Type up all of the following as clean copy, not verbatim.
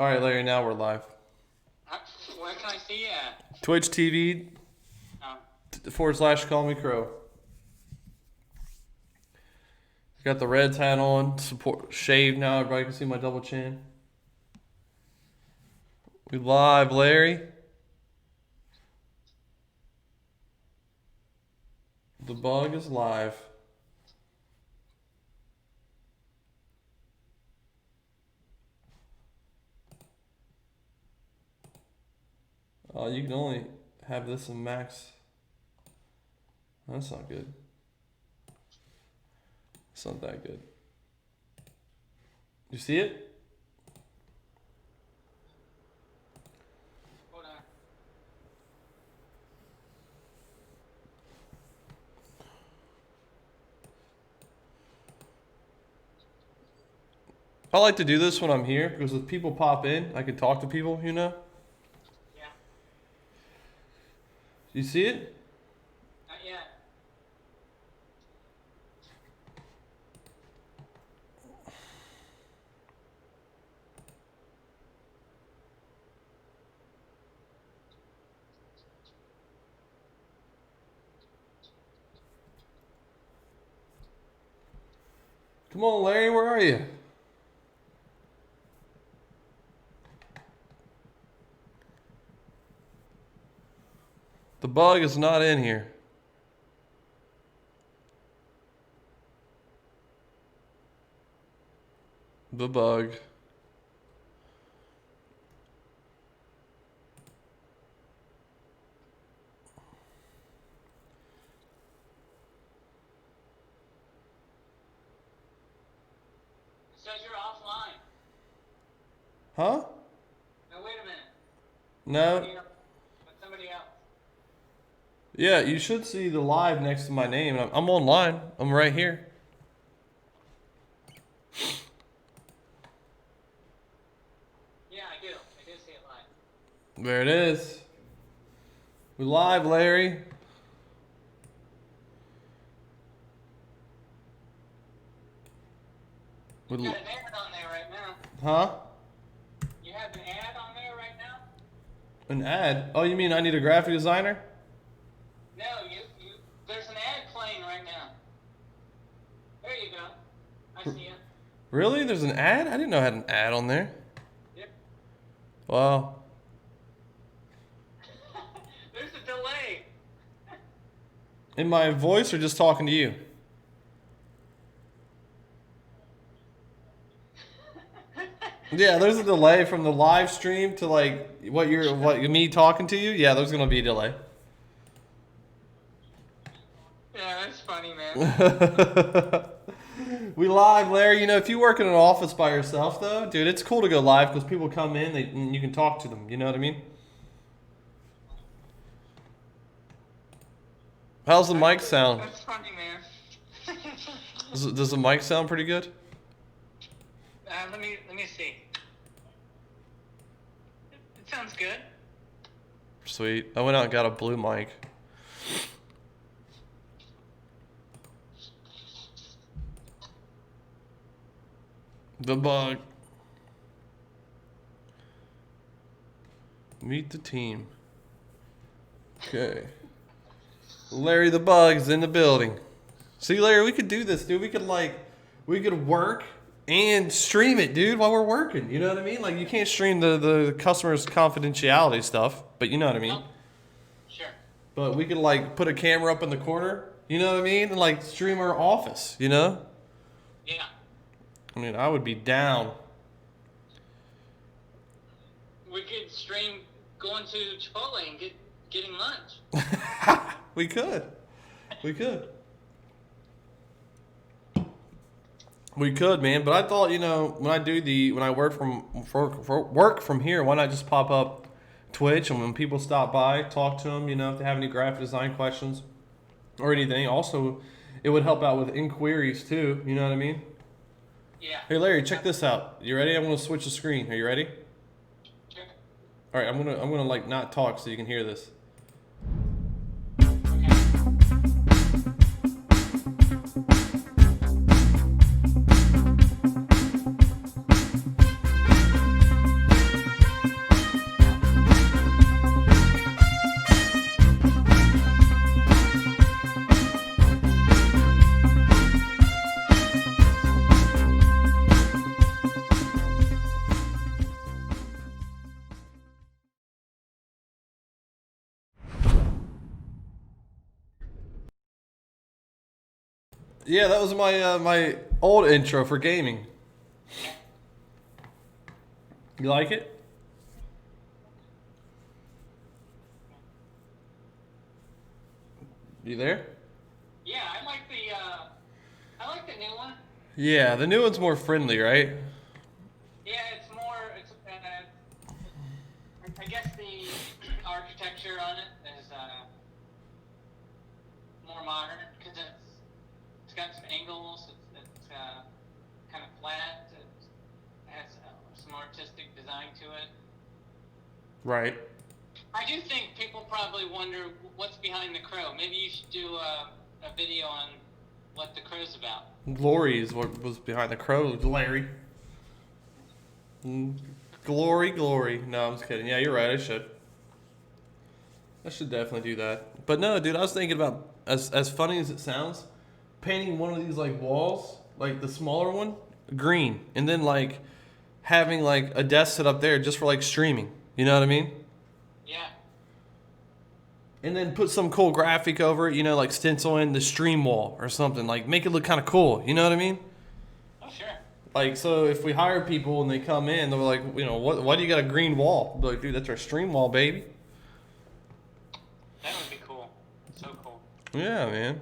All right, Larry, now we're live. Where can I see you at? Twitch TV / Call Me Crow. Got the Reds hat on, support shaved now. Everybody can see my double chin. We live, Larry. The bug is live. You can only have this in max. That's not good. It's not that good. You see it? Hold on. I like to do this when I'm here because if people pop in, I can talk to people, you know? Yeah. You see it? Not yet. Come on, Larry, where are you? The bug is not in here. The bug. It says you're offline. Huh? No, wait a minute. No. Somebody else. Yeah, you should see the live next to my name. I'm online. I'm right here. Yeah, I do. I do see it live. There it is. We live, Larry. You got an ad on there right now. Huh? You have an ad on there right now? An ad? Oh, you mean I need a graphic designer? No, there's an ad playing right now. There you go. I see it. Really? There's an ad? I didn't know I had an ad on there. Yep. Wow. There's a delay. In my voice or just talking to you? Yeah, there's a delay from the live stream to like what me talking to you. Yeah, there's gonna be a delay. Yeah, that's funny, man. We live, Larry. You know, if you work in an office by yourself, though, dude, it's cool to go live because people come in, and you can talk to them. You know what I mean? How's the mic sound? That's funny, man. Does the mic sound pretty good? Let me see. It sounds good. Sweet. I went out and got a blue mic. The bug. Meet the team. Okay. Larry the Bug's in the building. See, Larry, we could do this, dude. We could work and stream it, dude, while we're working. You know what I mean? Like, you can't stream the customer's confidentiality stuff, but you know what I mean? Oh, sure. But we could, like, put a camera up in the corner, you know what I mean? And, like, stream our office, you know? Yeah. I mean, I would be down. We could stream going to Chipotle and getting lunch. We could. We could, man. But I thought, you know, when I work from here, why not just pop up Twitch, and when people stop by, talk to them, you know, if they have any graphic design questions or anything. Also, it would help out with inquiries too, you know what I mean? Yeah. Hey Larry, check this out. You ready? I'm gonna switch the screen. Are you ready? Sure. All right, I'm gonna like not talk so you can hear this. Yeah, that was my my old intro for gaming. You like it? You there? Yeah, I like the new one. Yeah, the new one's more friendly, right? Yeah, I guess the architecture on it is more modern because it's got some angles. It's kind of flat. It has some artistic design to it. Right. I do think people probably wonder what's behind the crow. Maybe you should do a video on what the crow's about. Glory is what was behind the crow, Larry. Glory, glory. No, I'm just kidding. Yeah, you're right. I should. I should definitely do that. But no, dude, I was thinking about as funny as it sounds, painting one of these like walls, like the smaller one, green, and then like having like a desk set up there just for like streaming. You know what I mean? Yeah. And then put some cool graphic over it, you know, like stencil in the stream wall or something. Like make it look kind of cool. You know what I mean? Oh, sure. Like, so if we hire people and they come in, they're like, you know, why do you got a green wall? I'll be like, dude, that's our stream wall, baby. That would be cool. So cool. Yeah, man.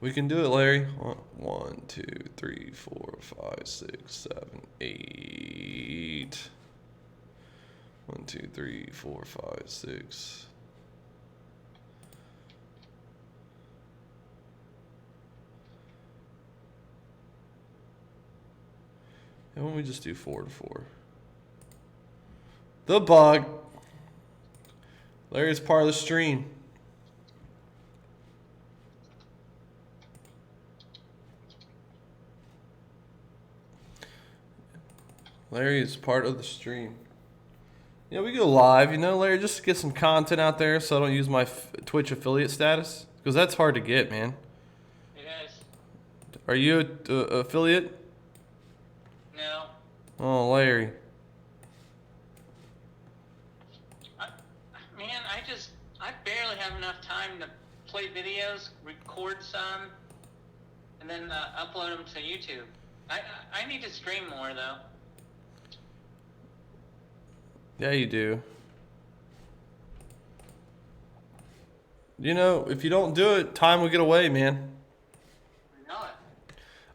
We can do it, Larry. 1, 2, 3, 4, 5, 6, 7, 8. 1, 2, 3, 4, 5, 6. And why don't we just do 4 to 4? The bug. Larry's part of the stream. Larry is part of the stream. Yeah, we go live, you know, Larry, just to get some content out there so I don't use my Twitch affiliate status. Because that's hard to get, man. It is. Are you a affiliate? No. Oh, Larry. Man, I barely have enough time to play videos, record some, and then upload them to YouTube. I need to stream more, though. Yeah, you do. You know, if you don't do it, time will get away, man. I know it.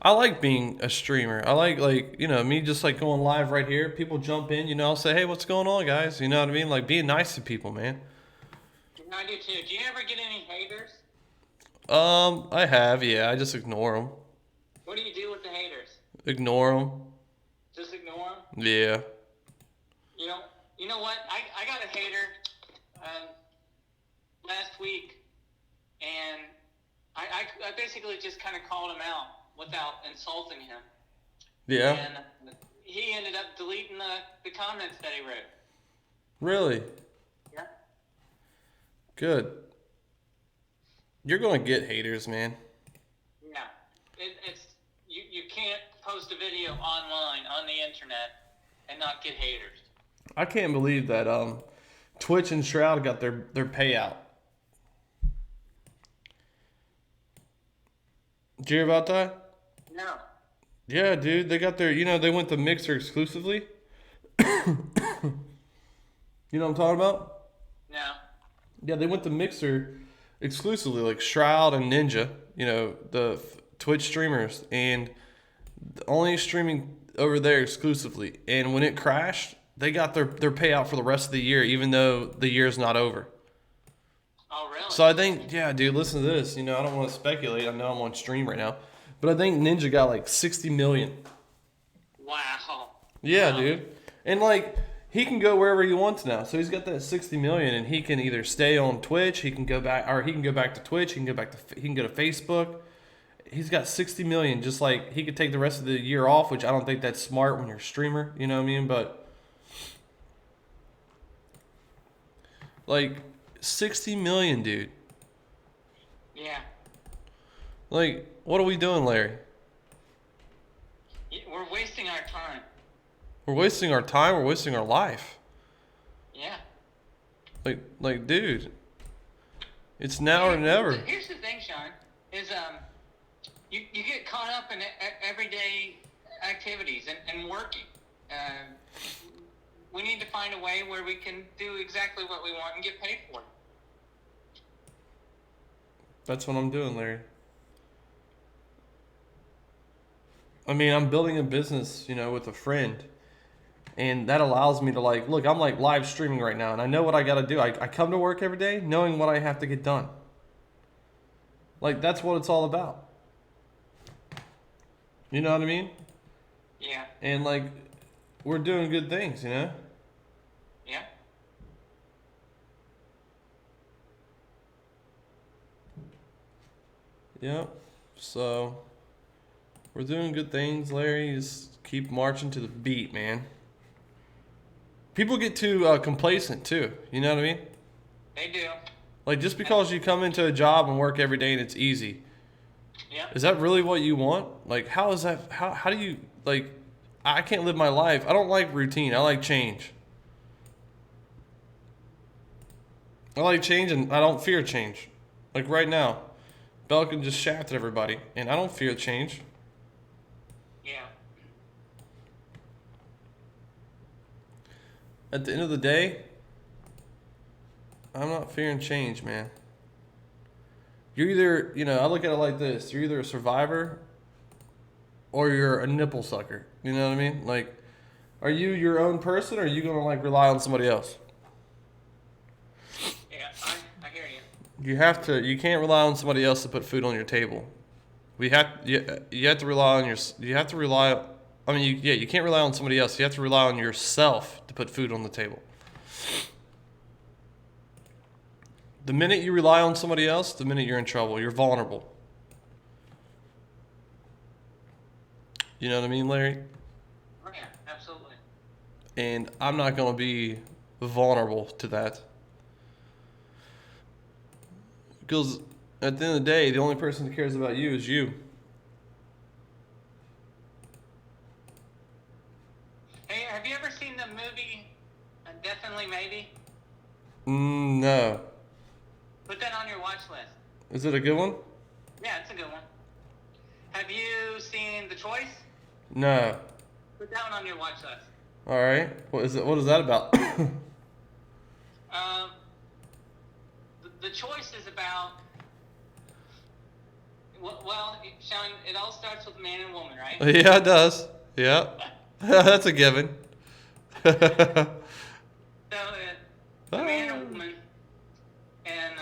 I like being a streamer. I like, you know, me just like going live right here. People jump in, you know, I'll say, hey, what's going on, guys? You know what I mean? Like being nice to people, man. I do too. Do you ever get any haters? I have, yeah. I just ignore them. What do you do with the haters? Ignore them. Just ignore them? Yeah. You know what? I got a hater last week, and I basically just kind of called him out without insulting him. Yeah. And he ended up deleting the comments that he wrote. Really? Yeah. Good. You're gonna get haters, man. Yeah. You can't post a video online on the internet and not get haters. I can't believe that Twitch and Shroud got their payout. Did you hear about that? No. Yeah, dude, they got their, you know, they went to Mixer exclusively. You know what I'm talking about? No. Yeah, they went to Mixer exclusively, like Shroud and Ninja, you know, the Twitch streamers, and only streaming over there exclusively. And when it crashed, they got their payout for the rest of the year, even though the year's not over. Oh, really? So I think, yeah, dude, listen to this. You know, I don't want to speculate. I know I'm on stream right now. But I think Ninja got like 60 million. Wow. Yeah, Wow. dude. And like, he can go wherever he wants now. So he's got that 60 million, and he can either stay on Twitch, he can go back, or he can go back to Twitch, he can go to Facebook. He's got 60 million, just like he could take the rest of the year off, which I don't think that's smart when you're a streamer, you know what I mean? But like 60 million, dude. Yeah. Like, what are we doing, Larry? We're wasting our time. We're wasting our time, we're wasting our life. Yeah. Like, dude, It's now or never. Here's the thing, Sean, is you get caught up in everyday activities and working. We need to find a way where we can do exactly what we want and get paid for it. That's what I'm doing, Larry. I mean, I'm building a business, with a friend. And that allows me to look, I'm live streaming right now and I know what I got to do. I come to work every day knowing what I have to get done. That's what it's all about. You know what I mean? Yeah. And we're doing good things, Yeah. Yep. So we're doing good things, Larry. Just keep marching to the beat, man. People get too complacent too. You know what I mean? They do. Just because you come into a job and work every day and it's easy. Yeah. Is that really what you want? How is that? How do you I can't live my life. I don't like routine. I like change. I like change and I don't fear change. Right now, Belkin just shafted everybody and I don't fear change. Yeah. At the end of the day, I'm not fearing change, man. You're either, I look at it like this. You're either a survivor or you're a nipple sucker. You know what I mean? Are you your own person or are you going to rely on somebody else? Yeah, I hear you. You can't rely on somebody else to put food on your table. You have to rely on you can't rely on somebody else. You have to rely on yourself to put food on the table. The minute you rely on somebody else, the minute you're in trouble, you're vulnerable. You know what I mean, Larry? Oh, yeah, absolutely. And I'm not going to be vulnerable to that. Because at the end of the day, the only person that cares about you is you. Hey, have you ever seen the movie Definitely Maybe? No. Put that on your watch list. Is it a good one? Yeah, it's a good one. Have you seen The Choice? No. Put that one on your watch list. All right. What is that about? The Choice is about, well, Sean, it all starts with man and woman, right? Yeah, it does. Yeah. That's a given. So, a man and woman, and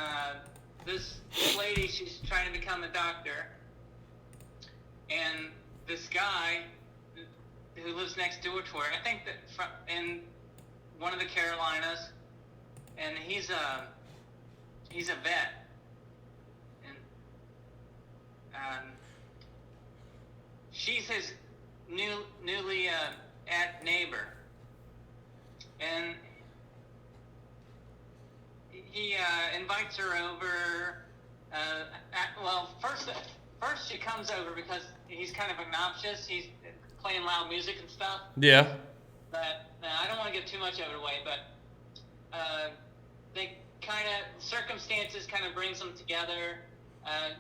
this lady, she's trying to become a doctor, and this guy who lives next door to her, I think that in one of the Carolinas, and he's a vet, and she's his newly neighbor, and he invites her over. First she comes over because he's kind of obnoxious. He's playing loud music and stuff. Yeah. But I don't want to give too much of it away. But they circumstances kind of brings them together.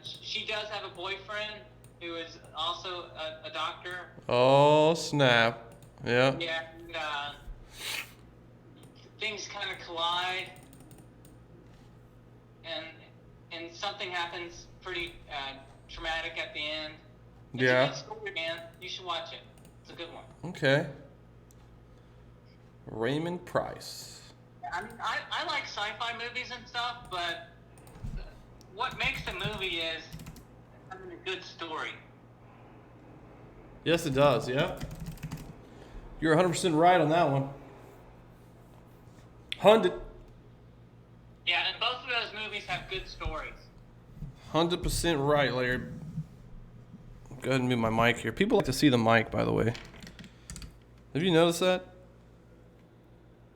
She does have a boyfriend who is also a doctor. Oh, snap. Yeah. Yeah. And, things kind of collide. And something happens pretty traumatic at the end. It's a good story, man. You should watch it. It's a good one. Okay. Raymond Price. I mean, I like sci-fi movies and stuff, but what makes a movie is having a good story. Yes, it does. Yeah. You're 100% right on that one. 100. Yeah, and both of those movies have good stories. 100% right, Larry. Go ahead and move my mic here. People like to see the mic, by the way. Have you noticed that?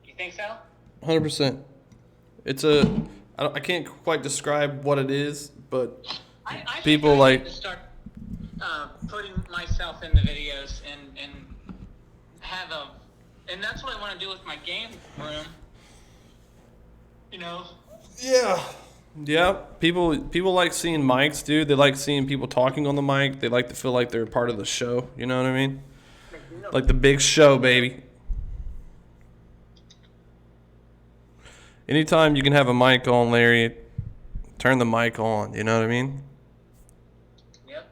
You think so? 100%. It's I can't quite describe what it is, but I people think I like need to start putting myself in the videos and have and that's what I want to do with my game room. You know. Yeah. Yeah, people like seeing mics, dude. They like seeing people talking on the mic. They like to feel like they're part of the show. You know what I mean? Like the big show, baby. Anytime you can have a mic on, Larry, turn the mic on. You know what I mean? Yep.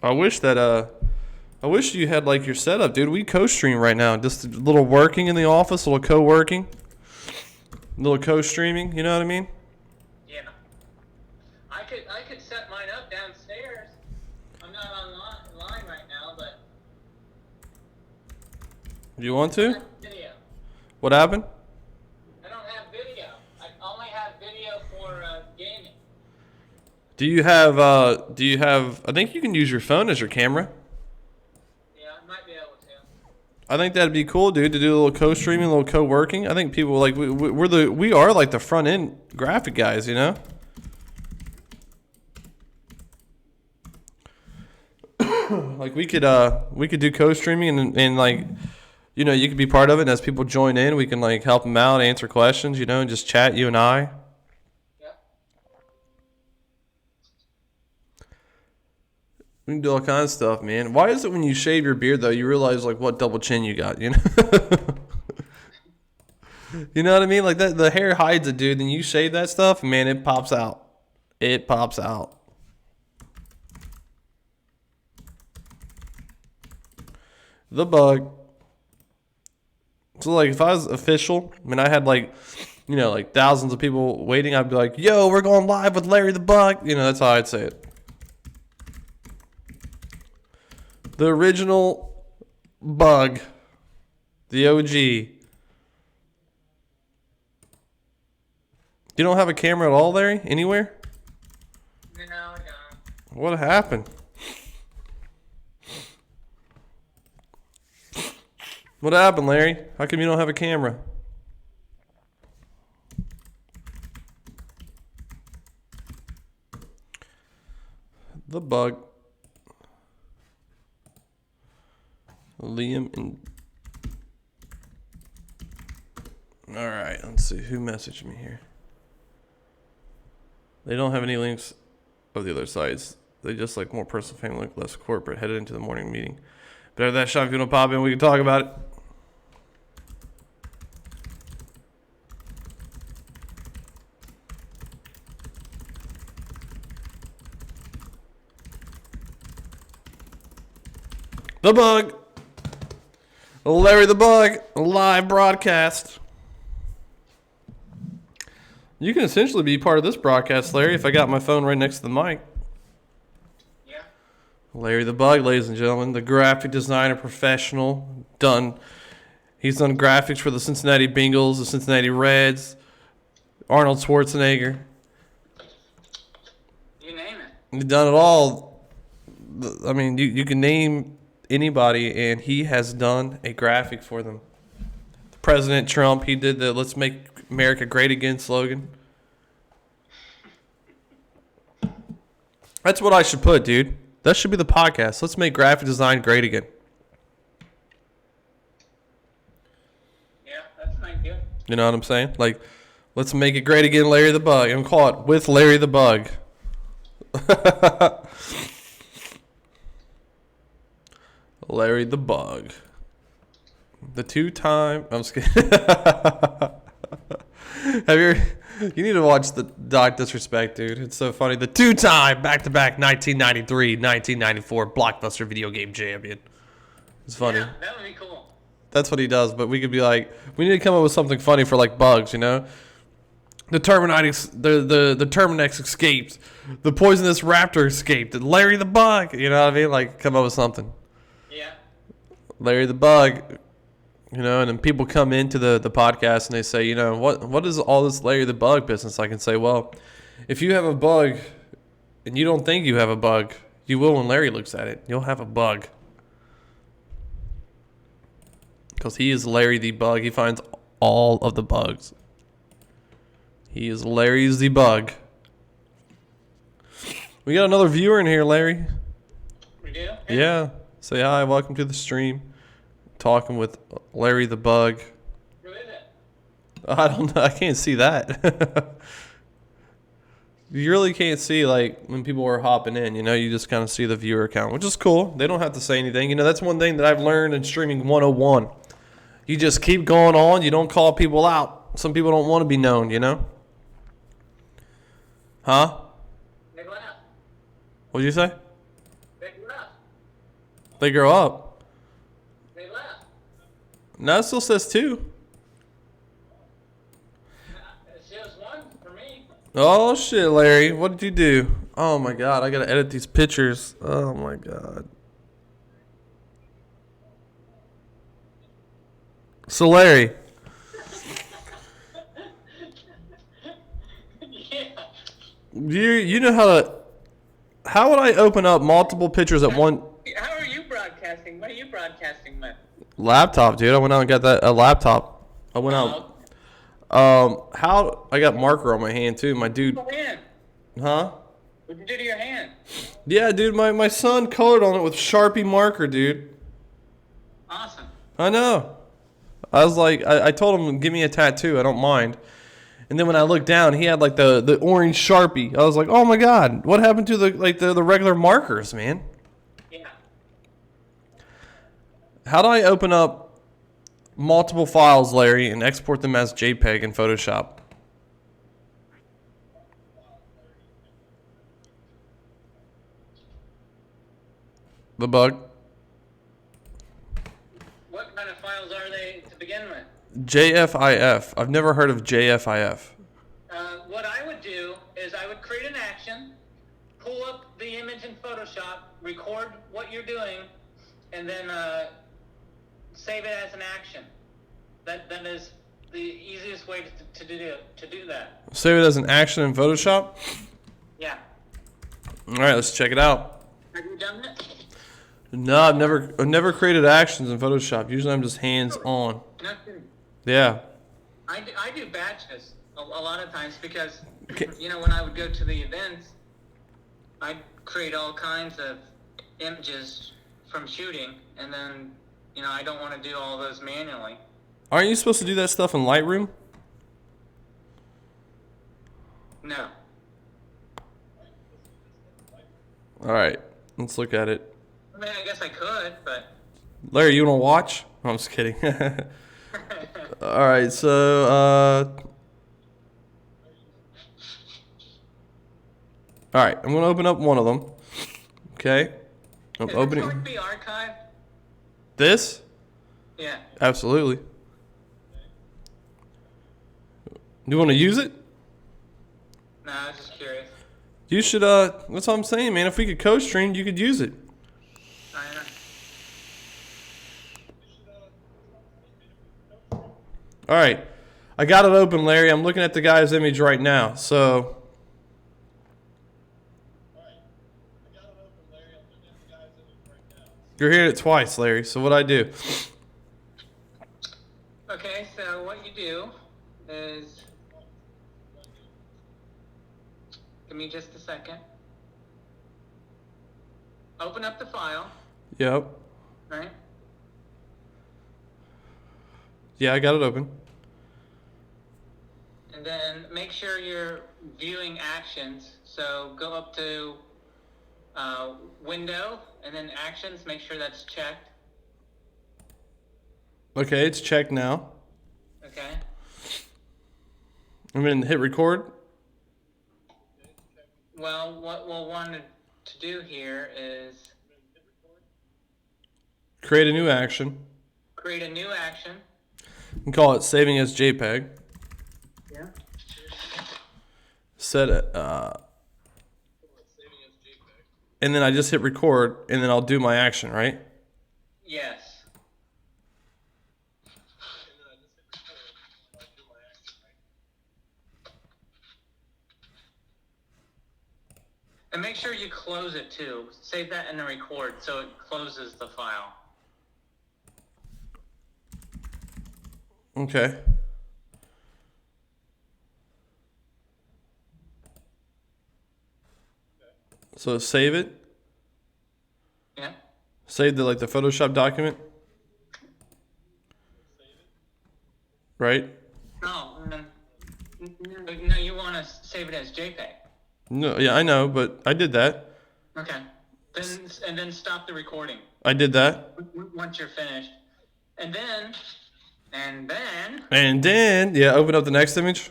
I wish you had like your setup, dude. We co-stream right now. Just a little working in the office, a little co-working, a little co-streaming. You know what I mean? Yeah. I could set mine up downstairs. I'm not online right now, but. Do you want to? Video. What happened? I don't have video. I only have video for gaming. Do you have? I think you can use your phone as your camera. Yeah, I might be able to. I think that'd be cool, dude, to do a little co-streaming, a little co-working. I think people like we are like the front end graphic guys, you know. Like we could do co-streaming and like, you know, you could be part of it. And as people join in, we can like help them out, answer questions, you know, and just chat, you and I. We can do all kinds of stuff, man. Why is it when you shave your beard, though, you realize, like, what double chin you got, you know? You know what I mean? Like, that the hair hides it, dude. Then you shave that stuff, man, it pops out. It pops out. The bug. So, like, if I was official, I mean, I had, like, you know, like, thousands of people waiting, I'd be like, yo, we're going live with Larry the Bug. You know, that's how I'd say it. The original bug. The OG. You don't have a camera at all, Larry? Anywhere? No, I don't. What happened? What happened, Larry? How come you don't have a camera? The bug. Liam and... Alright, let's see. Who messaged me here? They don't have any links of the other sites. They just like more personal, family, less corporate. Headed into the morning meeting. But after that, Sean, if you want to pop in, we can talk about it. The Bug. Larry the Bug. Live broadcast. You can essentially be part of this broadcast, Larry, if I got my phone right next to the mic. Yeah. Larry the Bug, ladies and gentlemen, the graphic designer professional. He's done graphics for the Cincinnati Bengals, the Cincinnati Reds, Arnold Schwarzenegger. You name it. He's done it all. I mean, you can name anybody, and he has done a graphic for them. President Trump, he did the "Let's Make America Great Again" slogan. That's what I should put, dude. That should be the podcast. Let's make graphic design great again. Yeah, that's not good. You know what I'm saying? Like, let's make it great again, Larry the Bug. I'm call it with Larry the Bug. Larry the Bug. The two-time... I'm just kidding. You need to watch the Doc Disrespect, dude. It's so funny. The two-time back-to-back 1993-1994 blockbuster video game champion. It's funny. Yeah, that would be cool. That's what he does, but we could be like, we need to come up with something funny for like bugs, you know? The Terminex escaped. The poisonous raptor escaped. And Larry the Bug. You know what I mean? Like, come up with something. Yeah. Larry the Bug. You know, and then people come into the podcast and they say, you know, what is all this Larry the Bug business? I can say, well, if you have a bug and you don't think you have a bug, you will when Larry looks at it. You'll have a bug. Because he is Larry the Bug. He finds all of the bugs. He is Larry's the Bug. We got another viewer in here, Larry. We do? Yeah. Say hi. Welcome to the stream. Talking with Larry the Bug. Who is it? I don't know. I can't see that. You really can't see like when people are hopping in. You just kind of see the viewer count, which is cool. They don't have to say anything. That's one thing that I've learned in streaming 101. You just keep going on. You don't call people out. Some people don't want to be known. Huh? They left. What'd you say? They left. They grow up. They left. No, it still says 2. It shows 1 for me. Oh shit, Larry, what did you do? Oh my god, I gotta edit these pictures. Oh my god. So Larry, Yeah. you know how would I open up multiple pictures at one How are you broadcasting? What are you broadcasting with? laptop, dude? I went out and got a laptop. I went out. How I got marker on my hand too, my dude. Your hand. Huh? What'd you do to your hand? Yeah, dude, my son colored on it with Sharpie marker, dude. Awesome. I know. I was like, I told him, give me a tattoo. I don't mind. And then when I looked down, he had like the orange Sharpie. I was like, oh my god, what happened to the regular markers, man? Yeah. How do I open up multiple files, Larry, and export them as JPEG in Photoshop? The bug. What kind of files are they to begin with? JFIF. I've never heard of JFIF. What I would do is I would create an action, pull up the image in Photoshop, record what you're doing, and then save it as an action. That is the easiest way to do that. Save it as an action in Photoshop? Yeah. All right, let's check it out. Have you done that? No, I've never created actions in Photoshop. Usually I'm just hands on. Nothing. Yeah. I do batches a lot of times because, Okay. when I would go to the events, I'd create all kinds of images from shooting, and then, I don't want to do all those manually. Aren't you supposed to do that stuff in Lightroom? No. All right, let's look at it. I mean, I guess I could, but... Larry, you want to watch? Oh, I'm just kidding. All right, so all right, I'm gonna open up one of them. Okay, I'm Is opening it going to be archived? this. Yeah. Absolutely. You want to use it? No, I was just curious. You should. That's what I'm saying, man. If we could co-stream, you could use it. I know. All right, I got it open, Larry. I'm looking at the guy's image right now. So. You're hearing it twice, Larry. So what I do? Okay, so what you do is... Give me just a second. Open up the file, Yep. right? Yeah, I got it open. And then make sure you're viewing actions. So go up to Window, and then Actions. Make sure that's checked. Okay, it's checked now. Okay. I'm gonna hit record. Well, what we'll want to do here is Create a new action. create a new action. And call it saving as JPEG. Yeah. Set it. And then I just hit record, and then I'll do my action, right? Yes. And make sure you close it too. Save that in the record so it closes the file. Okay. So save it. Yeah. Save the Photoshop document. Right? No, save it as JPEG. No, yeah, I know, but I did that. Okay. Then stop the recording. I did that. Once you're finished. And then, Yeah, open up the next image.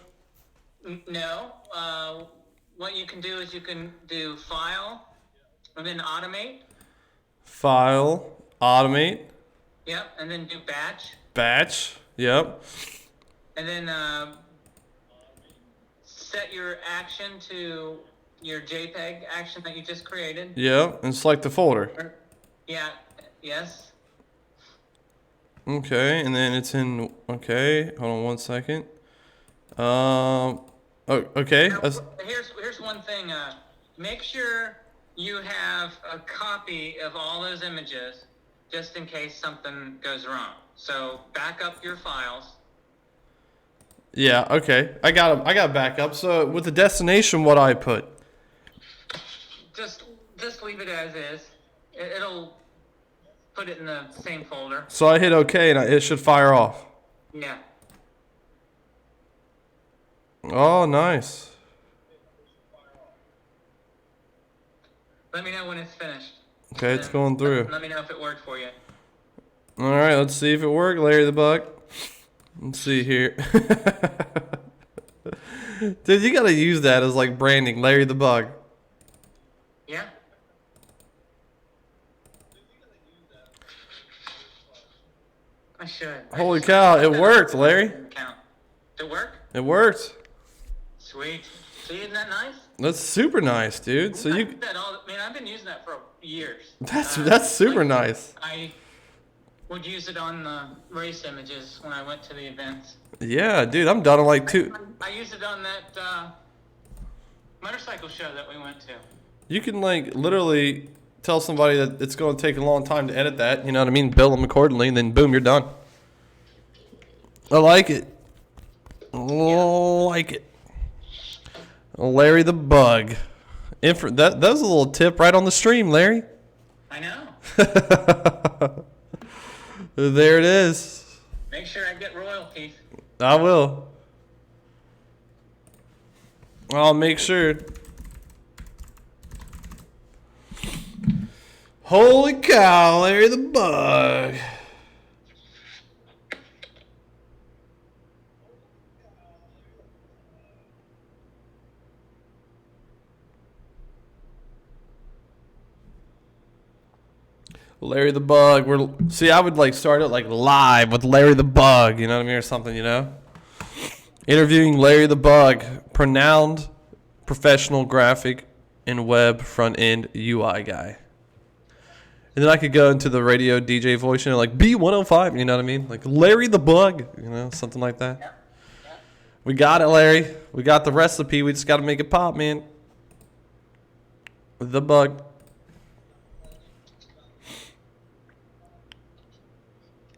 no, what you can do is you can do File, and then Automate. File, automate. Yep, and then do Batch. Batch. Yep. And then set your action to your JPEG action that you just created. Yep, and select the folder. Yeah, yes. Okay, and then it's in. Okay, hold on 1 second. Oh, okay. Now, here's one thing. Make sure you have a copy of all those images, just in case something goes wrong. So back up your files. Yeah. Okay. I got backup. So with the destination, what I put? Just leave it as is. It'll put it in the same folder. So I hit OK, and it should fire off. Yeah. Oh, nice. Let me know when it's finished. Okay, it's going through. Let me know if it worked for you. All right, let's see if it worked, Larry the Bug. Let's see here. Dude, you gotta use that as like branding, Larry the Bug. Yeah. I should. Holy cow, it worked, Larry. Did it work? It worked. Sweet. See, isn't that nice? That's super nice, dude. So you. I've been using that for years. That's super nice. I would use it on the race images when I went to the events. Yeah, dude, I'm done in like 2. I used it on that motorcycle show that we went to. You can like literally tell somebody that it's going to take a long time to edit that. You know what I mean? Bill them accordingly, and then boom, you're done. I like it. Like it. Larry the Bug. That was a little tip right on the stream, Larry. I know. There it is. Make sure I get royalties. I will. I'll make sure. Holy cow, Larry the Bug. Larry the Bug. I would like start it like live with Larry the Bug, you know what I mean, or something, you know? Interviewing Larry the Bug, renowned professional graphic and web front end UI guy. And then I could go into the radio DJ voice, you know, like B105, you know what I mean? Like Larry the Bug, you know, something like that. Yeah. We got it, Larry. We got the recipe. We just got to make it pop, man. The Bug.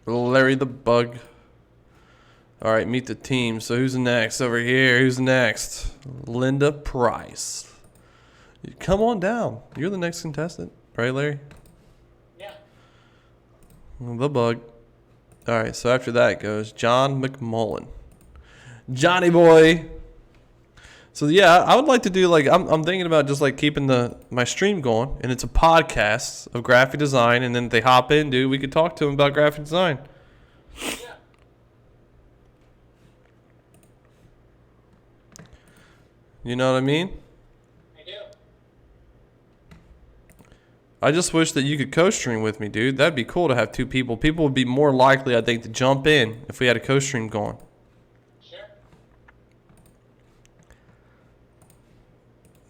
Larry the Bug. All right, meet the team. So who's next over here? Who's next? Linda Price. Come on down. You're the next contestant, right, Larry? Yeah. The Bug. All right, so after that goes John McMullen. Johnny boy. So yeah, I would like to do like I'm thinking about just like keeping my stream going, and it's a podcast of graphic design, and then if they hop in, dude, we could talk to them about graphic design. Yeah. You know what I mean? I do. I just wish that you could co-stream with me, dude. That'd be cool to have two people. People would be more likely, I think, to jump in if we had a co-stream going.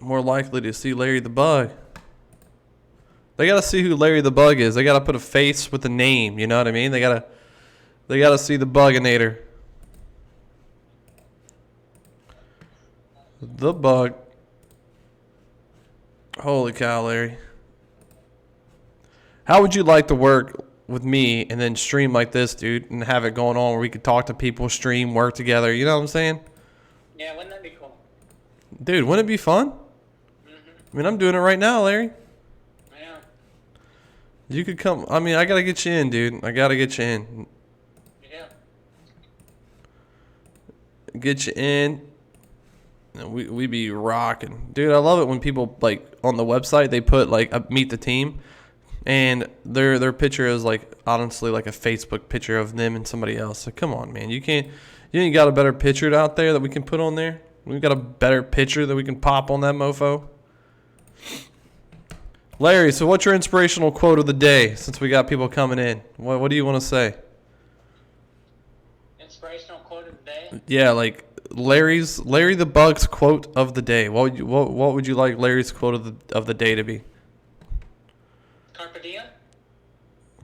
More likely to see Larry the Bug. They gotta see who Larry the Bug is. They gotta put a face with a name. You know what I mean? They gotta see the Buginator. The Bug. Holy cow, Larry. How would you like to work with me and then stream like this, dude, and have it going on where we could talk to people, stream, work together? You know what I'm saying? Yeah, wouldn't that be cool? Dude, wouldn't it be fun? I mean, I'm doing it right now, Larry. I know. You could come. I mean, I got to get you in, dude. I got to get you in. Yeah. Get you in. We be rocking, dude. I love it when people like on the website they put like a meet the team, and their picture is like honestly like a Facebook picture of them and somebody else. So come on, man, you ain't got a better picture out there that we can put on there. We got a better picture that we can pop on that mofo. Larry, so what's your inspirational quote of the day? Since we got people coming in, what do you want to say? Inspirational quote of the day? Yeah, like Larry the Bug's quote of the day. What would you like Larry's quote of the day to be? Carpe diem?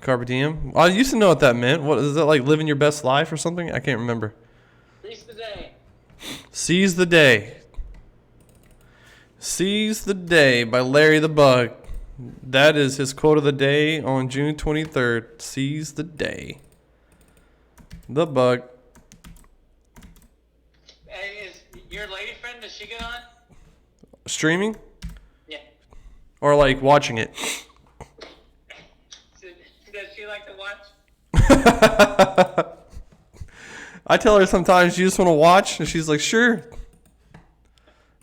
Carpe diem? I used to know what that meant. What is that, like living your best life or something? I can't remember. Seize the day. Seize the day. Seize the day by Larry the Bug. That is his quote of the day on June 23rd. Seize the day. The Bug. Hey, is your lady friend, does she get on? Streaming? Yeah. Or like watching it? Does she like to watch? I tell her sometimes, you just want to watch? And she's like, sure.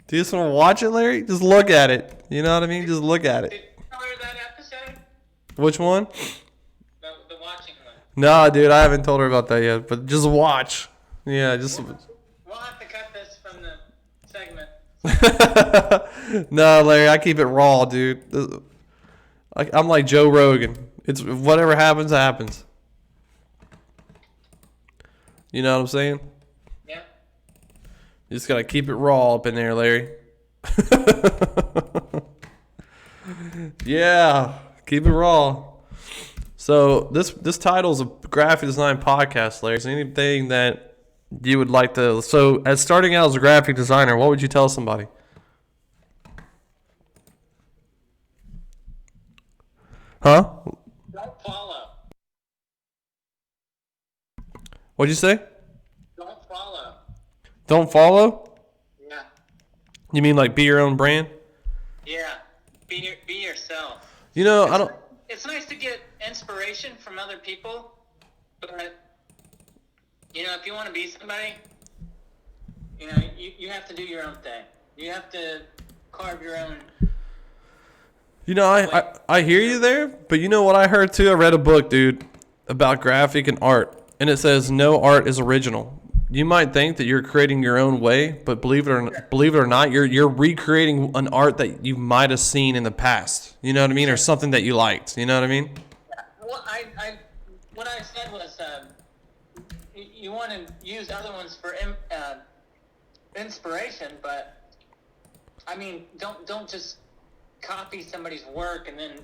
Do you just want to watch it, Larry? Just look at it. You know what I mean? Just look at Did it. you tell her that episode? Which one? The watching one. Nah, dude, I haven't told her about that yet. But just watch. Yeah, just... We'll have to cut this from the segment. No, Larry, I keep it raw, dude. I'm like Joe Rogan. It's whatever happens, happens. You know what I'm saying? Yeah. You just gotta keep it raw up in there, Larry. Yeah, keep it raw. So this title is a graphic design podcast, Larry. Is there anything that you would like to? So, as starting out as a graphic designer, what would you tell somebody? Huh? Don't follow. What'd you say? Don't follow. Don't follow? Yeah. You mean like be your own brand? Yeah. Be yourself. You know, I don't. It's nice to get inspiration from other people, but if you want to be somebody, you have to do your own thing. You have to carve your own. You know, I hear you there, but you know what I heard too? I read a book, dude, about graphic and art, and it says no art is original. You might think that you're creating your own way, but believe it or not, you're recreating an art that you might have seen in the past. You know what I mean, or something that you liked. You know what I mean? Well, what I said was you want to use other ones for inspiration, but I mean, don't just copy somebody's work and then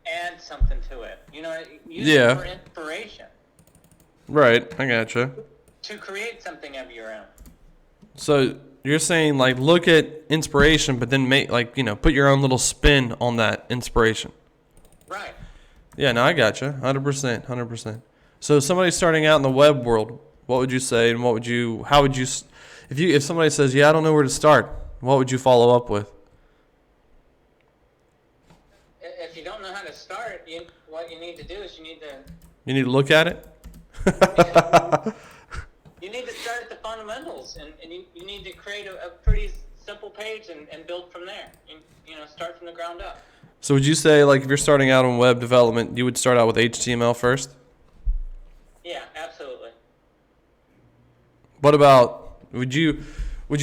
add something to it. Use it for inspiration. Right, I gotcha. To create something of your own. So you're saying like look at inspiration, but then make put your own little spin on that inspiration. Right. Yeah, no, I gotcha, 100%, 100%. So somebody starting out in the web world, what would you say, and how would you, if somebody says, yeah, I don't know where to start, what would you follow up with? If you don't know how to start, what you need to do is you need to look at it. You need to start at the fundamentals, and you need to create a pretty simple page and build from there. Start from the ground up. So would you say, like, if you're starting out on web development, you would start out with HTML first? Yeah, absolutely. What about, would you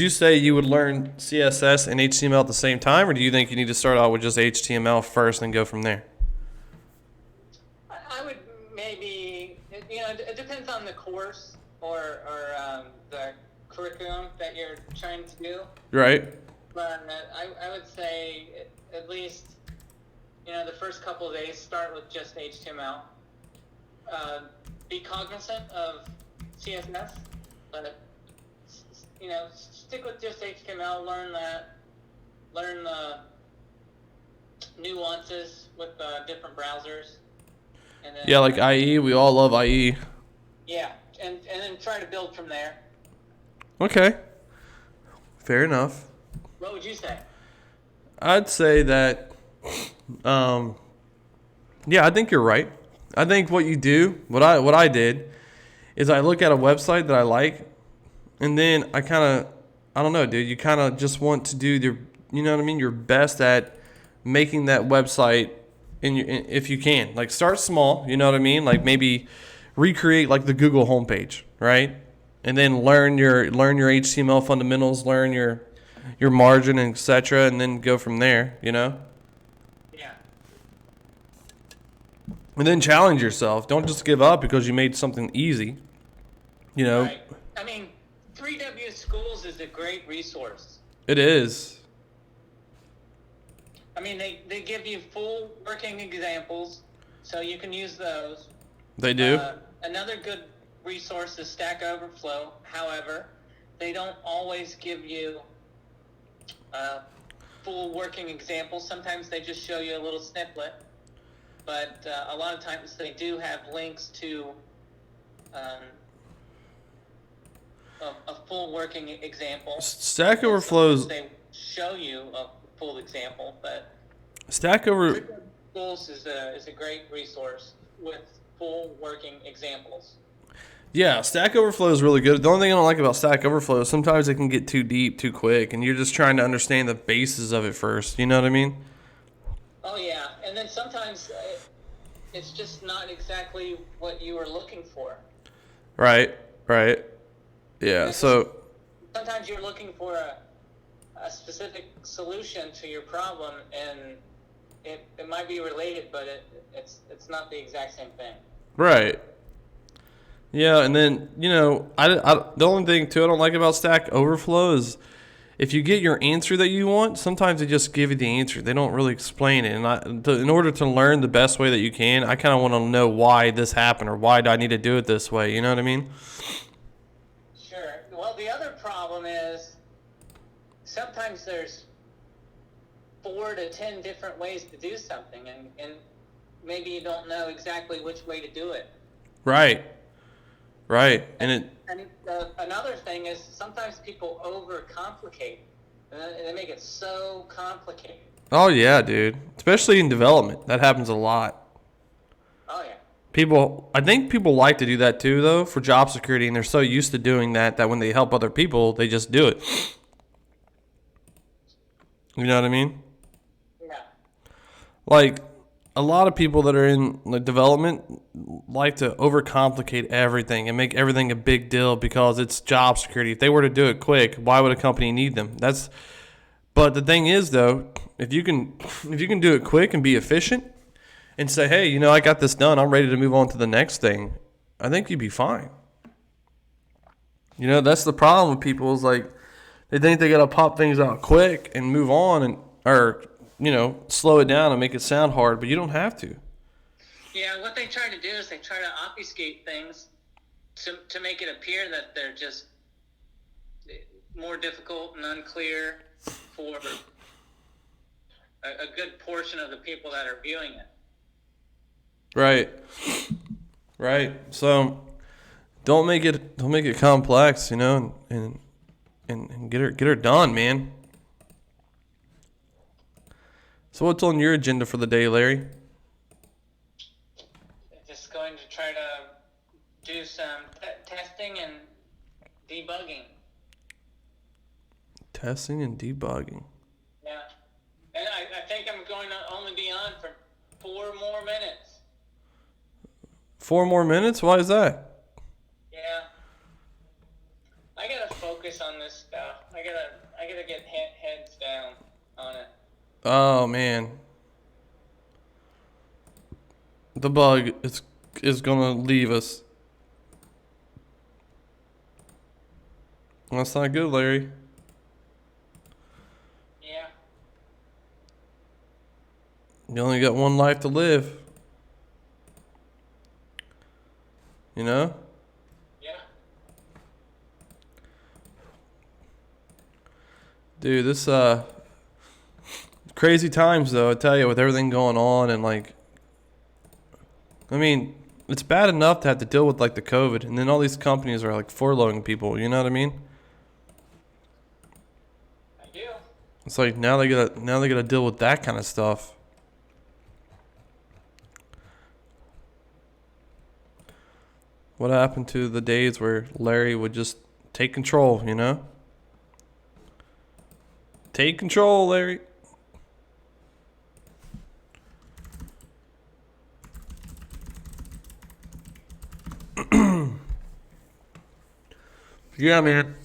say you would learn CSS and HTML at the same time, or do you think you need to start out with just HTML first and go from there? I would maybe, it depends on the course or the curriculum that you're trying to do. Right. But I would say at least, the first couple of days start with just HTML. Be cognizant of CSS, but stick with just HTML. Learn that. Learn the nuances with different browsers. And then, yeah, like IE. We all love IE. Yeah, and then try to build from there. Okay. Fair enough. What would you say? I'd say that, yeah, I think you're right. I think what you do, what I did, is I look at a website that I like, and then I kind of I don't know, dude. You kind of just want to do your, you know what I mean, your best at making that website if you can. Like start small, you know what I mean? Like maybe recreate like the Google homepage, right? And then learn your HTML fundamentals, learn your margin, etc., and then go from there, you know? Yeah. And then challenge yourself. Don't just give up because you made something easy. You know? Right. I mean, 3W Schools is a great resource. It is. I mean, they give you full working examples, so you can use those. They do. Another good resource is Stack Overflow. However, they don't always give you full working examples. Sometimes they just show you a little snippet. But a lot of times they do have links to a full working example. Stack Overflow's. They show you a full example, but Stack Over. Schools is a great resource with full working examples. Yeah, Stack Overflow is really good. The only thing I don't like about Stack Overflow is sometimes it can get too deep too quick, and you're just trying to understand the basis of it first. You know what I mean? Oh yeah, and then sometimes it's just not exactly what you were looking for. Right. Yeah, so sometimes you're looking for a specific solution to your problem, and it might be related, but it's not the exact same thing. right. Yeah, and then, you know, the only thing, too, I don't like about Stack Overflow is if you get your answer that you want, sometimes they just give you the answer. They don't really explain it. And in order to learn the best way that you can, I kind of want to know why this happened or why do I need to do it this way. You know what I mean? Sure. Well, the other problem is sometimes there's 4 to 10 different ways to do something, and maybe you don't know exactly which way to do it. Right. And another thing is sometimes people overcomplicate. They make it so complicated. Oh, yeah, dude. Especially in development. That happens a lot. Oh, yeah. I think people like to do that too, though, for job security, and they're so used to doing that when they help other people, they just do it. You know what I mean? Yeah. Like, a lot of people that are in like development like to overcomplicate everything and make everything a big deal because it's job security. If they were to do it quick, why would a company need them? But the thing is, though, if you can do it quick and be efficient and say, hey, you know, I got this done, I'm ready to move on to the next thing, I think you'd be fine. You know, that's the problem with people is like they think they got to pop things out quick and move on or you know, slow it down and make it sound hard, but you don't have to. Yeah, what they try to do is they try to obfuscate things to make it appear that they're just more difficult and unclear for a good portion of the people that are viewing it. Right. So don't make it complex, you know, and get her done, man. So what's on your agenda for the day, Larry? Just going to try to do some testing and debugging. Testing and debugging. Yeah. And I think I'm going to only be on for 4 more minutes. 4 more minutes? Why is that? Yeah. I gotta focus on this stuff. I gotta get heads down on it. Oh man, the bug is gonna leave us. That's not good, Larry. Yeah. You only got one life to live. You know? Yeah. Dude, this crazy times though, I tell you, with everything going on and like I mean, it's bad enough to have to deal with like the COVID and then all these companies are like furloughing people, you know what I mean? I do. It's like now they gotta deal with that kind of stuff. What happened to the days where Larry would just take control, you know? Take control, Larry. Yeah, man.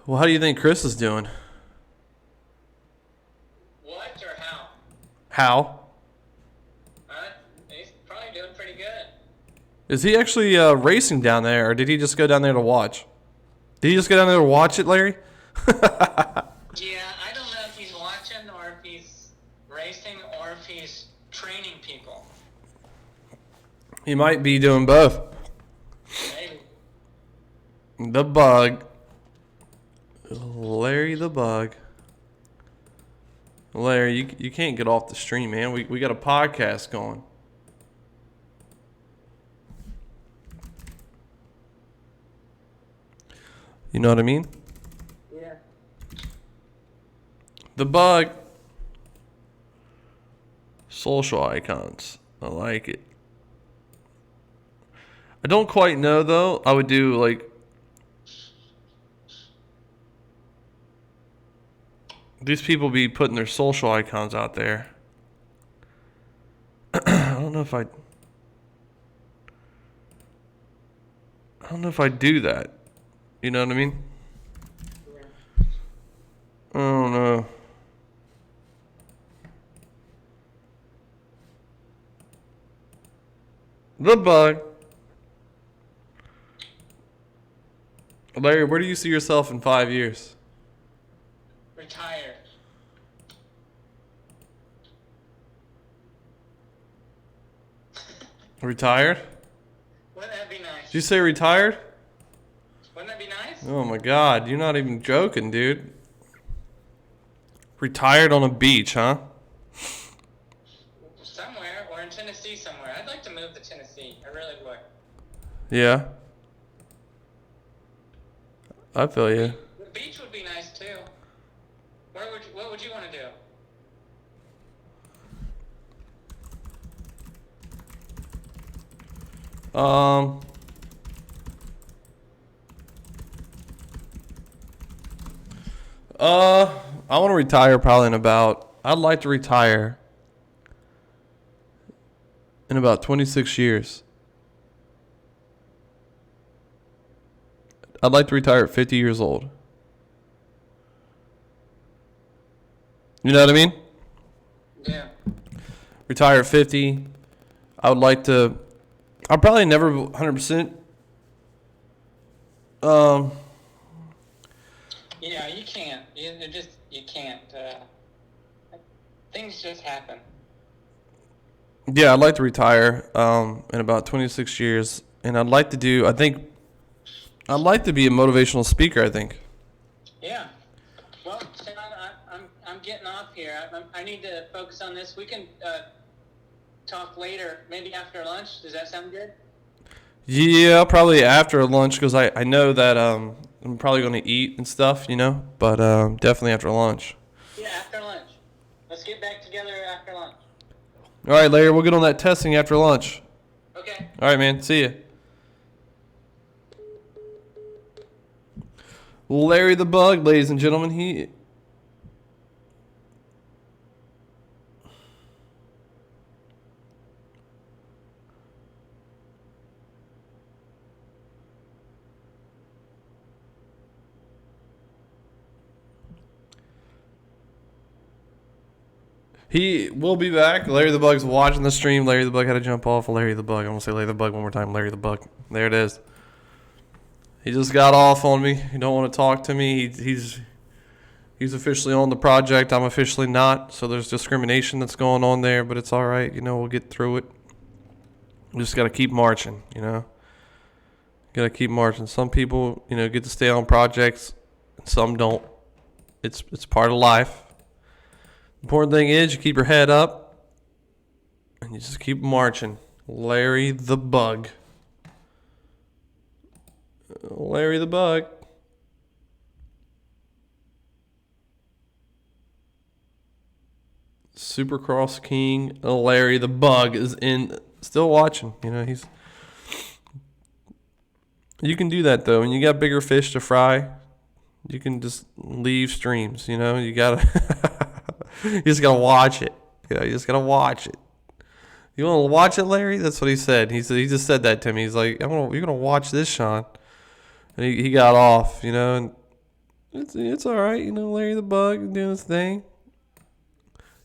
Well, how do you think Chris is doing? What or how? How? He's probably doing pretty good. Is he actually racing down there, or did he just go down there to watch? Did he just go down there to watch it, Larry? Yeah, I don't know if he's watching or if he's racing or if he's training people. He might be doing both. Maybe. The bug. Larry the bug. Larry, you can't get off the stream, man. We got a podcast going. You know what I mean? Yeah. The bug. Social icons. I like it. I don't quite know, though. I would do, like... These people be putting their social icons out there. I don't know if I do that. You know what I mean? Yeah. I don't know. The bug. Larry, where do you see yourself in 5 years? Retired. Retired? Wouldn't that be nice? Did you say retired? Wouldn't that be nice? Oh my God, you're not even joking, dude. Retired on a beach, huh? Somewhere, or in Tennessee somewhere. I'd like to move to Tennessee. I really would. Yeah. I feel you. The beach would be nice too. What would you want to do? I want to retire probably in about, I'd like to retire in about 26 years. I'd like to retire at 50 years old. You know what I mean? Yeah. Retire at 50. I would like to, I'll probably never 100%. Yeah, you can't. You can't. Things just happen. Yeah, I'd like to retire in about 26 years. And I'd like to do, I'd like to be a motivational speaker, I think. Yeah. Well, Sean, I'm getting off here. I need to focus on this. We can talk later, maybe after lunch. Does that sound good? Yeah, probably after lunch because I know that I'm probably going to eat and stuff, you know, but definitely after lunch. Yeah, after lunch. Let's get back together after lunch. All right, Larry, we'll get on that testing after lunch. Okay. All right, man. See ya. Larry the Bug, ladies and gentlemen, he... He will be back. Larry the Bug's watching the stream. Larry the Bug had to jump off. Larry the Bug. I'm going to say Larry the Bug one more time. Larry the Bug. There it is. He just got off on me. He don't want to talk to me. He's officially on the project. I'm officially not. So there's discrimination that's going on there, but it's all right. You know, we'll get through it. We just got to keep marching, you know. Got to keep marching. Some people, you know, get to stay on projects, and some don't. It's part of life. Important thing is you keep your head up and you just keep marching. Larry the Bug. Larry the Bug. Supercross King Larry the Bug is in still watching. You know, you can do that though. When you got bigger fish to fry, you can just leave streams. You know, you just gotta watch it. You just gotta watch it. You want to watch it, Larry? That's what he said. He just said that to me. He's like, you're gonna watch this, Sean. And he got off. You know, and it's all right. You know, Larry the Bug doing his thing.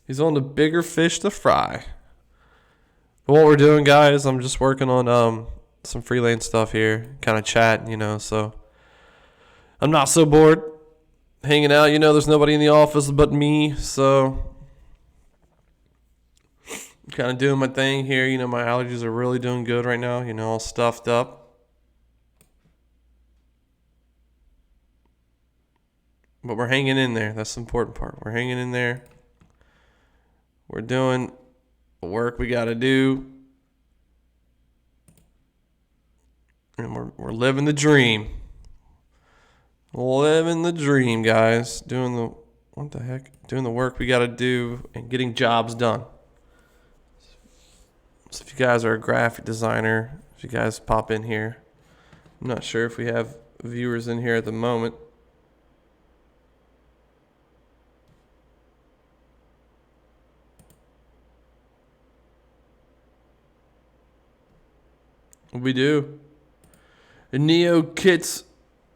He's on the bigger fish to fry. But what we're doing, guys, I'm just working on some freelance stuff here, kind of chatting, you know, so I'm not so bored hanging out. You know, there's nobody in the office but me, so I'm kind of doing my thing here. You know, my allergies are really doing good right now, you know, all stuffed up. But we're hanging in there. That's the important part. We're hanging in there. We're doing the work we got to do. And we're living the dream. Living the dream, guys. Doing the work we got to do and getting jobs done. So if you guys are a graphic designer, if you guys pop in here, I'm not sure if we have viewers in here at the moment. We do. Neo Kits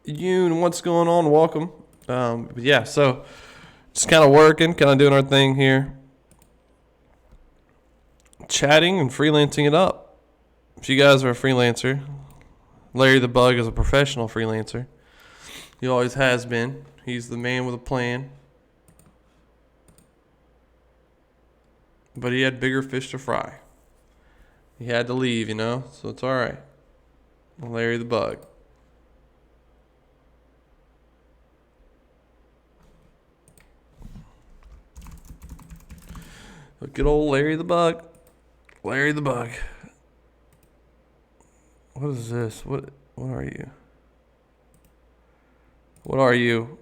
Yoon, what's going on? Welcome. But yeah, so just kind of working, kind of doing our thing here. Chatting and freelancing it up. If you guys are a freelancer, Larry the Bug is a professional freelancer. He always has been. He's the man with a plan. But he had bigger fish to fry. He had to leave, you know, so it's all right. Larry the Bug. Look at old Larry the Bug. Larry the Bug. What is this? What are you? What are you?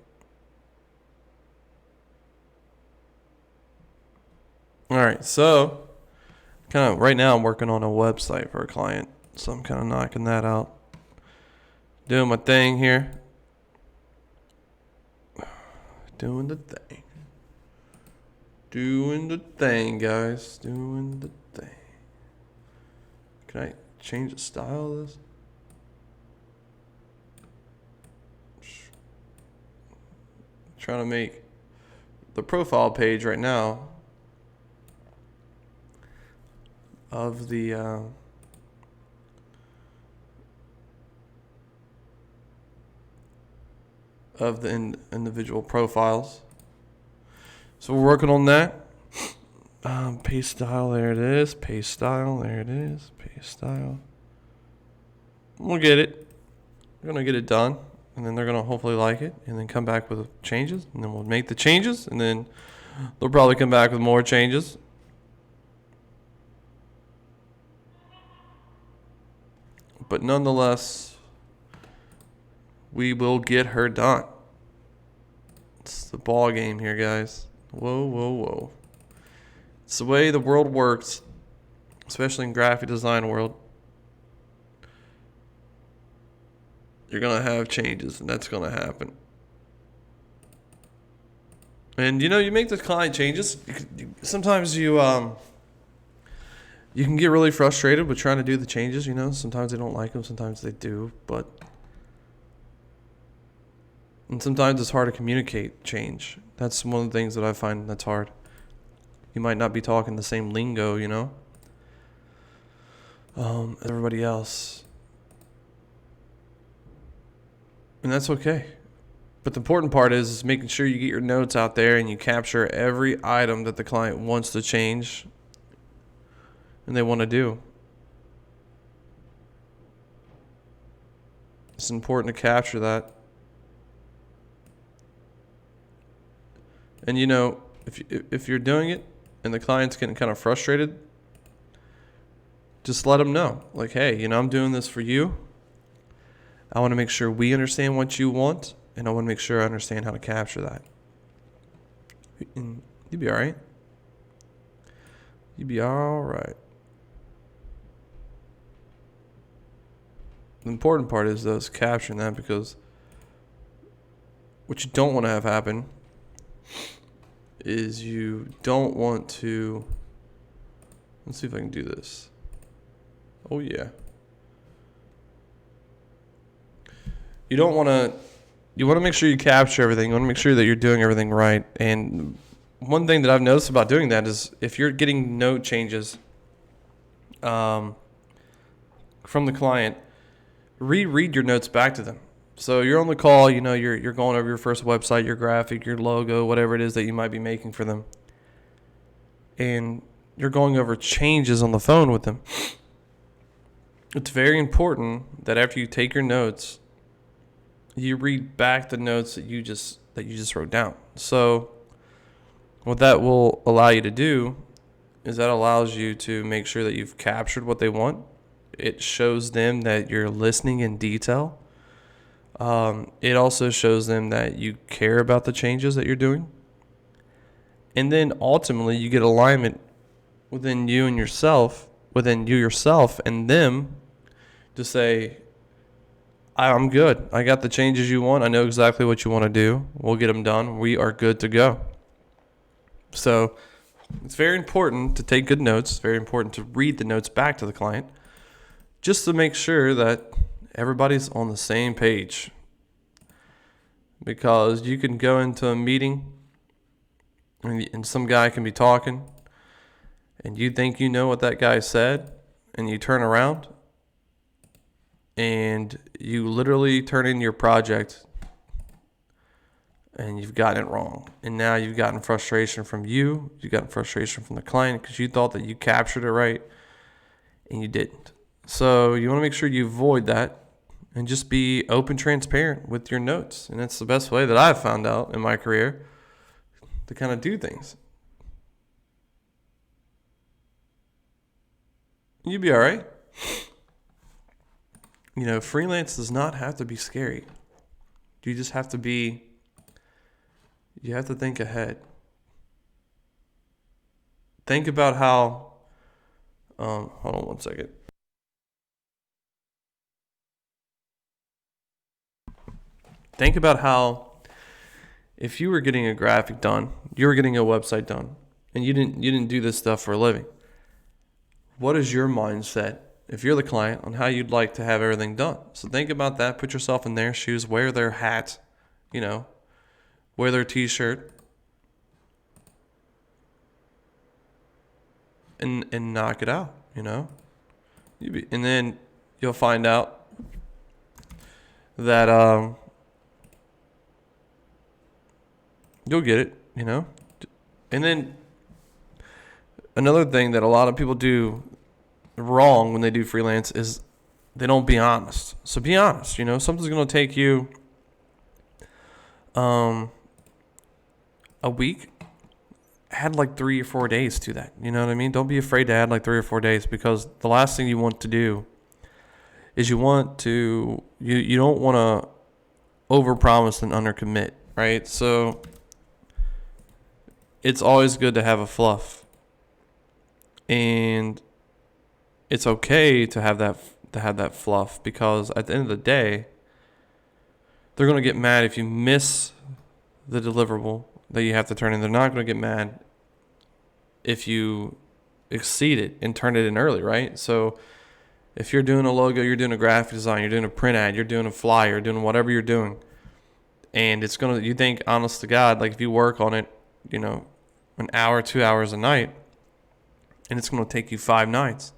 All right, so kind of right now I'm working on a website for a client, so I'm kind of knocking that out. Doing my thing here. Doing the thing. Doing the thing, guys. Doing the thing. Can I change the style of this? Trying to make the profile page right now of the individual profiles. So we're working on that. Paste style, there it is. Paste style, there it is. Paste style. We'll get it. We're going to get it done. And then they're going to hopefully like it. And then come back with changes. And then we'll make the changes. And then they'll probably come back with more changes. But nonetheless, we will get her done. It's the ball game here, guys. Whoa, whoa, whoa. It's the way the world works, especially in graphic design world. You're going to have changes, and that's going to happen. And, you know, you make the client changes. Sometimes you can get really frustrated with trying to do the changes, you know. Sometimes they don't like them, sometimes they do. And sometimes it's hard to communicate change. That's one of the things that I find that's hard. You might not be talking the same lingo, you know, as everybody else. And that's okay. But the important part is making sure you get your notes out there and you capture every item that the client wants to change and they want to do. It's important to capture that. And you know, if you're doing it and the client's getting kind of frustrated, just let them know. Like, hey, you know, I'm doing this for you. I want to make sure we understand what you want, and I want to make sure I understand how to capture that. And you'll be all right. You'll be all right. The important part is capturing that, because what you don't want to have happen is you don't want to. Let's see if I can do this. Oh, yeah. You don't want to. You want to make sure you capture everything. You want to make sure that you're doing everything right. And one thing that I've noticed about doing that is if you're getting note changes from the client, reread your notes back to them. So you're on the call, you're going over your first website, your graphic, your logo, whatever it is that you might be making for them. And you're going over changes on the phone with them. It's very important that after you take your notes, you read back the notes that you just wrote down. So what that will allow you to do is that allows you to make sure that you've captured what they want. It shows them that you're listening in detail. It also shows them that you care about the changes that you're doing. And then ultimately you get alignment within you yourself and them to say, I'm good. I got the changes you want. I know exactly what you want to do. We'll get them done. We are good to go. So it's very important to take good notes. It's very important to read the notes back to the client just to make sure that everybody's on the same page. Because you can go into a meeting and some guy can be talking and you think you know what that guy said, and you turn around and you literally turn in your project and you've gotten it wrong. And now you've gotten frustration from you've gotten frustration from the client because you thought that you captured it right and you didn't. So you want to make sure you avoid that and just be open, transparent with your notes. And that's the best way that I've found out in my career to kind of do things. You'll be all right. Freelance does not have to be scary. You just have to you have to think ahead. Think about how, hold on one second. Think about how if you were getting a graphic done, you were getting a website done, and you didn't do this stuff for a living. What is your mindset, if you're the client, on how you'd like to have everything done? So think about that. Put yourself in their shoes. Wear their hat. Wear their t-shirt. And knock it out, and then you'll find out that you'll get it, And then another thing that a lot of people do wrong when they do freelance is they don't be honest. So be honest, something's going to take you a week. Add like 3 or 4 days to that. You know what I mean? Don't be afraid to add like 3 or 4 days, because the last thing you want to do is you don't want to overpromise and undercommit, right? So it's always good to have a fluff, and it's okay to have that fluff, because at the end of the day, they're going to get mad if you miss the deliverable that you have to turn in. They're not going to get mad if you exceed it and turn it in early, right? So if you're doing a logo, you're doing a graphic design, you're doing a print ad, you're doing a flyer, you're doing whatever you're doing, and you think, honest to God, like if you work on it, an hour, 2 hours a night, and it's going to take you 5 nights.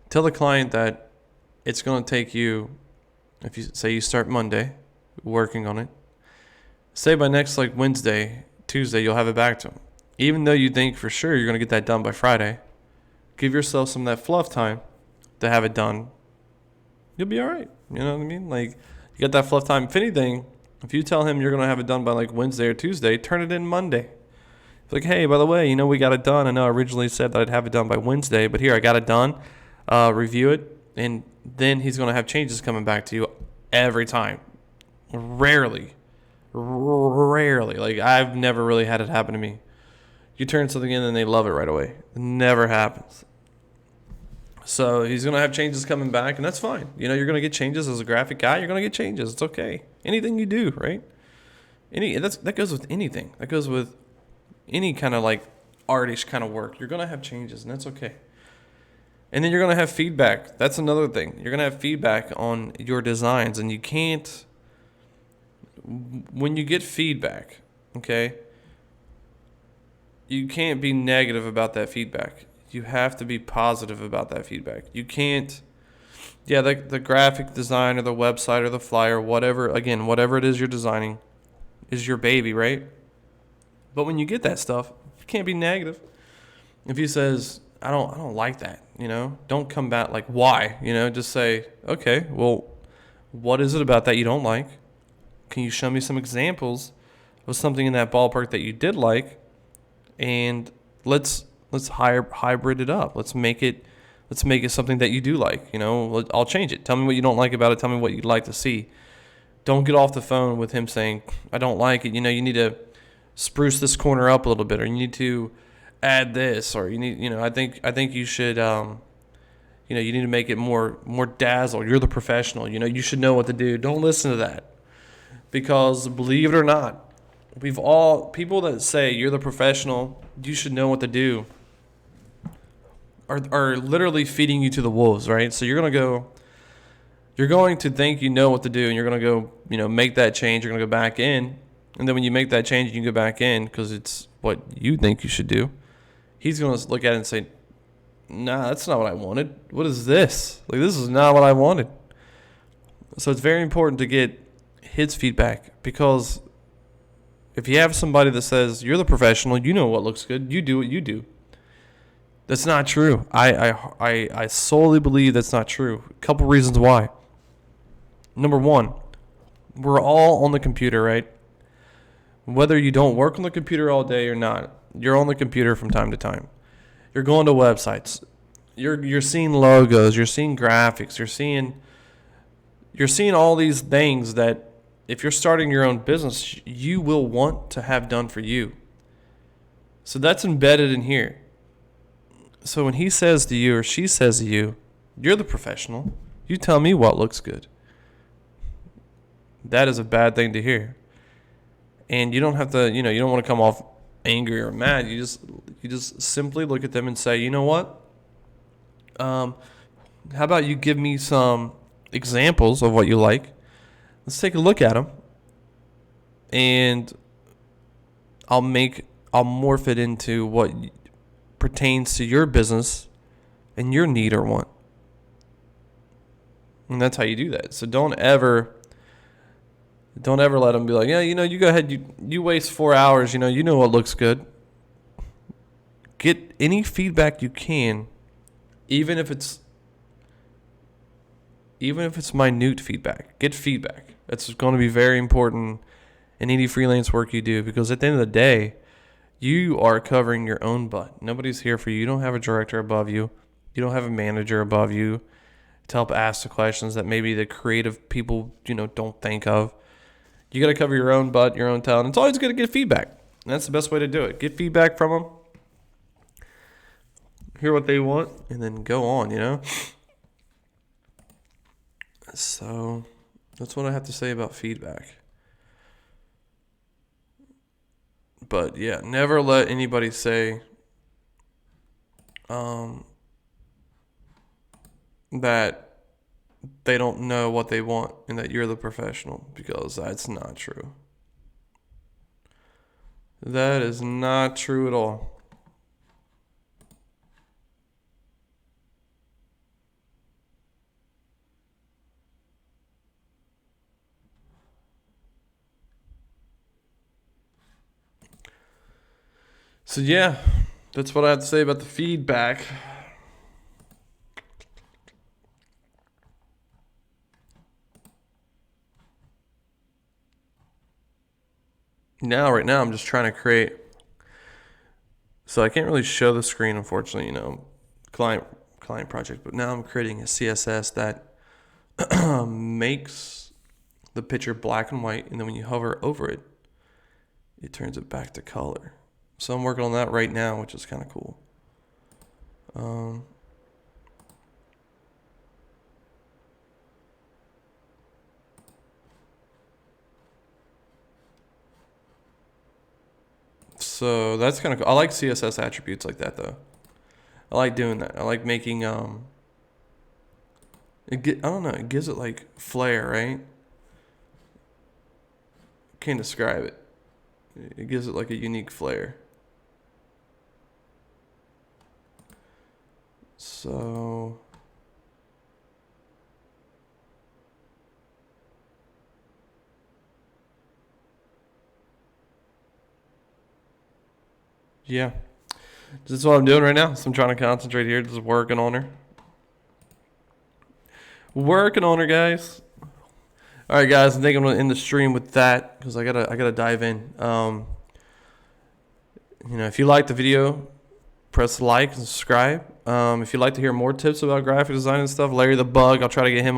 Tell the client that it's going to take you, if you say you start Monday working on it, say by next Wednesday, Tuesday, you'll have it back to them. Even though you think for sure you're going to get that done by Friday, give yourself some of that fluff time to have it done. You'll be all right. You know what I mean? You got that fluff time. If anything, if you tell him you're going to have it done by Wednesday or Tuesday, turn it in Monday. It's hey, by the way, we got it done. I know I originally said that I'd have it done by Wednesday, but here, I got it done. Review it. And then he's going to have changes coming back to you every time. Rarely. I've never really had it happen to me. You turn something in and they love it right away. It never happens. So he's going to have changes coming back, and that's fine. You know, you're going to get changes as a graphic guy. You're going to get changes. It's okay. Anything you do, right? That goes with anything. That goes with any kind of like artist kind of work. You're going to have changes, and that's okay. And then you're going to have feedback. That's another thing. You're going to have feedback on your designs, and you can't, when you get feedback, okay, you can't be negative about that feedback. You have to be positive about that feedback. You can't, yeah, the graphic design or the website or the flyer, whatever, again, whatever it is you're designing is your baby, right? But when you get that stuff, you can't be negative. If he says, I don't like that, you know, don't come back like, why? You know, just say, okay, well, what is it about that you don't like? Can you show me some examples of something in that ballpark that you did like? And let's hybrid it up. Let's make it something that you do like. You know, I'll change it. Tell me what you don't like about it. Tell me what you'd like to see. Don't get off the phone with him saying, I don't like it. You know, you need to spruce this corner up a little bit, or you need to add this, or you need, you know, I think you should, you know, you need to make it more dazzle. You're the professional. You know, you should know what to do. Don't listen to that, because believe it or not, people that say you're the professional, you should know what to do, are literally feeding you to the wolves, right? So you're going to think you know what to do, and you're going to go, you know, make that change. You're going to go back in, and then when you make that change, you can go back in because it's what you think you should do. He's going to look at it and say, nah, that's not what I wanted. What is this? Like, this is not what I wanted. So it's very important to get his feedback, because if you have somebody that says, you're the professional, you know what looks good, you do what you do. That's not true. I solely believe that's not true. A couple reasons why. Number one, we're all on the computer, right? Whether you don't work on the computer all day or not, you're on the computer from time to time. You're going to websites. You're seeing logos. You're seeing graphics. You're seeing all these things that, if you're starting your own business, you will want to have done for you. So that's embedded in here. So when he says to you, or she says to you, you're the professional, you tell me what looks good. That is a bad thing to hear. And you don't have to, you know, you don't want to come off angry or mad. You just simply look at them and say, you know what? How about you give me some examples of what you like? Let's take a look at them, and I'll morph it into what pertains to your business and your need or want. And that's how you do that. So don't ever let them be like, yeah, you know, you go ahead, you waste 4 hours, you know what looks good. Get any feedback you can, even if it's minute feedback. Get feedback. That's going to be very important in any freelance work you do, because at the end of the day, you are covering your own butt. Nobody's here for you. You don't have a director above you. You don't have a manager above you to help ask the questions that maybe the creative people, you know, don't think of. You got to cover your own butt, your own talent. It's always good to get feedback. And that's the best way to do it. Get feedback from them. Hear what they want, and then go on, you know? So that's what I have to say about feedback. But yeah, never let anybody say that they don't know what they want and that you're the professional, because that's not true. That is not true at all. So yeah, that's what I have to say about the feedback. Right now, I'm just trying to create. So I can't really show the screen, unfortunately, you know, client project. But now I'm creating a CSS that makes the picture black and white, and then when you hover over it, it turns it back to color. So I'm working on that right now, which is kind of cool. So that's kind of cool. I like CSS attributes like that though. I like doing that. I like making I don't know, it gives it like flair, right? Can't describe it. It gives it like a unique flair. So yeah. This is what I'm doing right now. So I'm trying to concentrate here, just working on her. Working on her, guys. All right, guys. I think I'm gonna end the stream with that because I gotta dive in. If you like the video, press like and subscribe. If you'd like to hear more tips about graphic design and stuff, Larry the Bug, I'll try to get him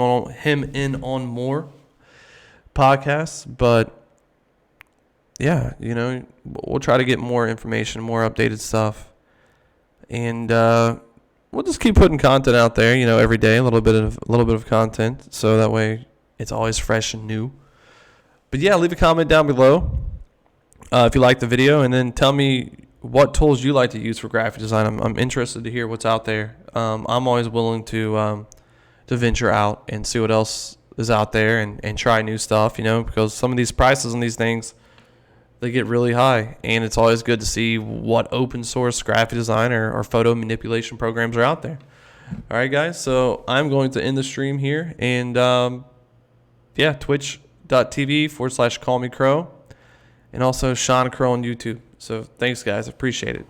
in on more podcasts. But yeah, we'll try to get more information, more updated stuff, and we'll just keep putting content out there. Every day, a little bit of content, so that way it's always fresh and new. But yeah, leave a comment down below if you like the video, and then tell me what tools you like to use for graphic design. I'm interested to hear what's out there. I'm always willing to venture out and see what else is out there and try new stuff, because some of these prices on these things, they get really high, and it's always good to see what open source graphic design or photo manipulation programs are out there. All right, guys, so I'm going to end the stream here, and twitch.tv/callmecrow, and also Sean Crow on YouTube. So thanks, guys. Appreciate it.